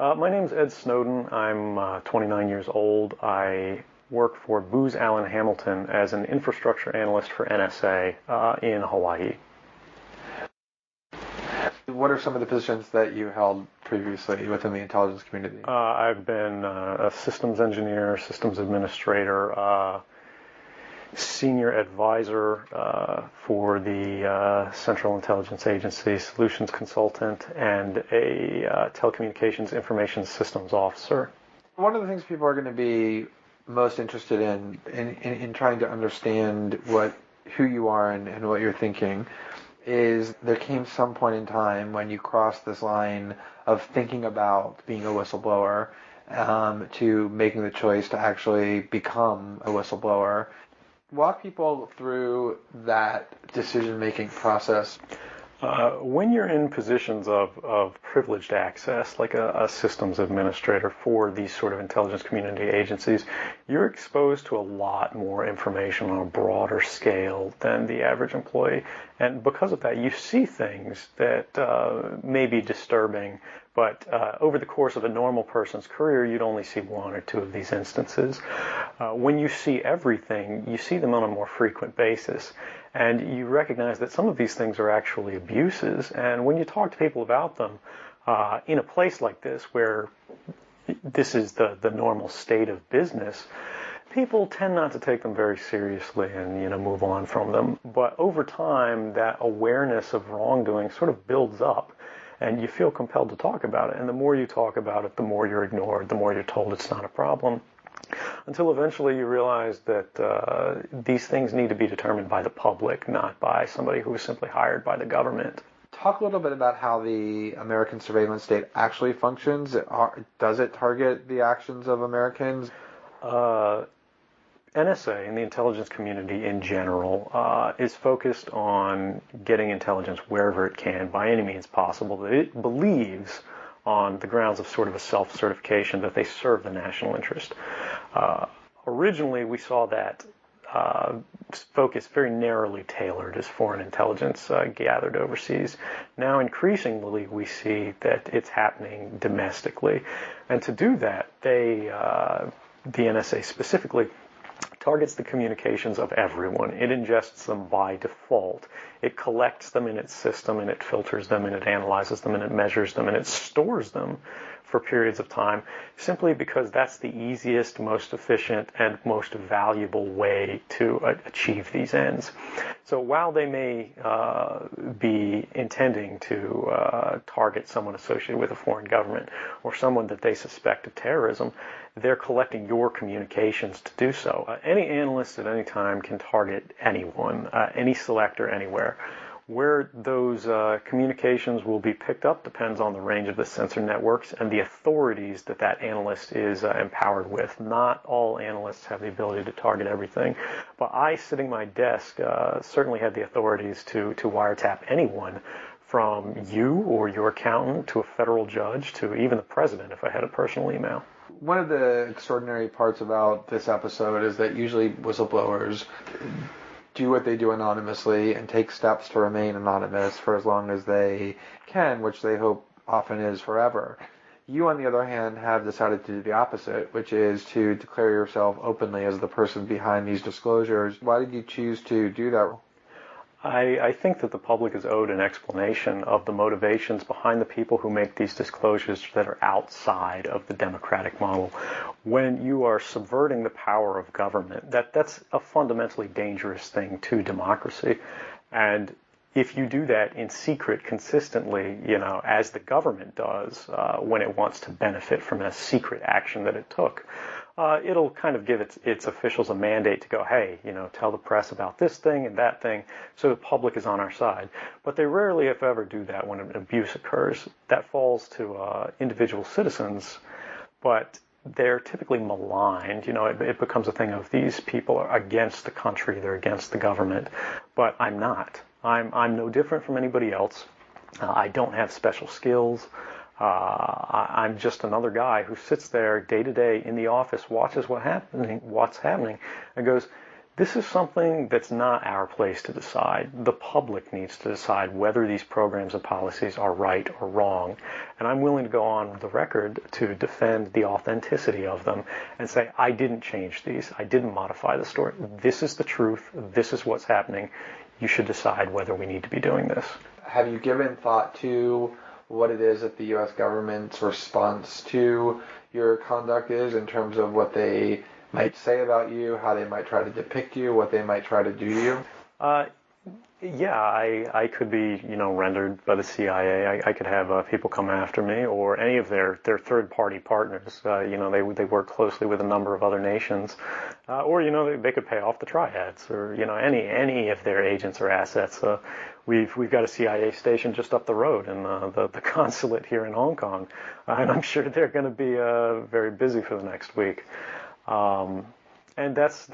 My name's Ed Snowden. I'm 29 years old. I work for Booz Allen Hamilton as an infrastructure analyst for NSA in Hawaii. What are some of the positions that you held previously within the intelligence community? I've been a systems engineer, systems administrator, senior advisor for the Central Intelligence Agency, solutions consultant, and a telecommunications information systems officer. One of the things people are going to be most interested in trying to understand who you are and what you're thinking is there came some point in time when you crossed this line of thinking about being a whistleblower to making the choice to actually become a whistleblower. Walk people through that decision-making process. When you're in positions of privileged access, like a systems administrator for these sort of intelligence community agencies, you're exposed to a lot more information on a broader scale than the average employee. And because of that, you see things that may be disturbing, but over the course of a normal person's career, you'd only see one or two of these instances. When you see everything, you see them on a more frequent basis. And you recognize that some of these things are actually abuses. And when you talk to people about them, in a place like this where this is the normal state of business, people tend not to take them very seriously and move on from them. But over time, that awareness of wrongdoing sort of builds up, and you feel compelled to talk about it. And the more you talk about it, the more you're ignored, the more you're told it's not a problem, until eventually you realize that these things need to be determined by the public, not by somebody who was simply hired by the government. Talk a little bit about how the American surveillance state actually functions. Does it target the actions of Americans? NSA and the intelligence community in general is focused on getting intelligence wherever it can by any means possible that it believes, on the grounds of sort of a self-certification, that they serve the national interest. Originally, we saw that focus very narrowly tailored as foreign intelligence gathered overseas. Now, increasingly, we see that it's happening domestically. And to do that, the NSA specifically targets the communications of everyone. It ingests them by default. It collects them in its system, and it filters them, and it analyzes them, and it measures them, and it stores them for periods of time, simply because that's the easiest, most efficient, and most valuable way to achieve these ends. So while they may be intending to target someone associated with a foreign government or someone that they suspect of terrorism, they're collecting your communications to do so. Any analyst at any time can target anyone, any selector, anywhere. Where those communications will be picked up depends on the range of the sensor networks and the authorities that analyst is empowered with. Not all analysts have the ability to target everything, but I, sitting at my desk, certainly have the authorities to wiretap anyone, from you or your accountant to a federal judge to even the president if I had a personal email. One of the extraordinary parts about this episode is that usually whistleblowers do what they do anonymously and take steps to remain anonymous for as long as they can, which they hope often is forever. You, on the other hand, have decided to do the opposite, which is to declare yourself openly as the person behind these disclosures. Why did you choose to do that? I think that the public is owed an explanation of the motivations behind the people who make these disclosures that are outside of the democratic model. When you are subverting the power of government, that's a fundamentally dangerous thing to democracy. And if you do that in secret consistently, as the government does when it wants to benefit from a secret action that it took, it'll kind of give its officials a mandate to go, hey, tell the press about this thing and that thing, so the public is on our side. But they rarely, if ever, do that when an abuse occurs. That falls to individual citizens, but they're typically maligned. It becomes a thing of these people are against the country, they're against the government, but I'm not. I'm no different from anybody else. I don't have special skills. I'm just another guy who sits there day to day in the office, watches what's happening, and goes, This is something that's not our place to decide. The public needs to decide whether these programs and policies are right or wrong. And I'm willing to go on the record to defend the authenticity of them and say, I didn't change these. I didn't modify the story. This is the truth. This is what's happening. You should decide whether we need to be doing this. Have you given thought to what it is that the U.S. government's response to your conduct is in terms of what they might say about you, how they might try to depict you, what they might try to do to you? Yeah, I could be, rendered by the CIA. I could have people come after me, or any of their third-party partners. They work closely with a number of other nations, or they could pay off the triads, or any of their agents or assets. We've got a CIA station just up the road in the consulate here in Hong Kong, and I'm sure they're going to be very busy for the next week. And that's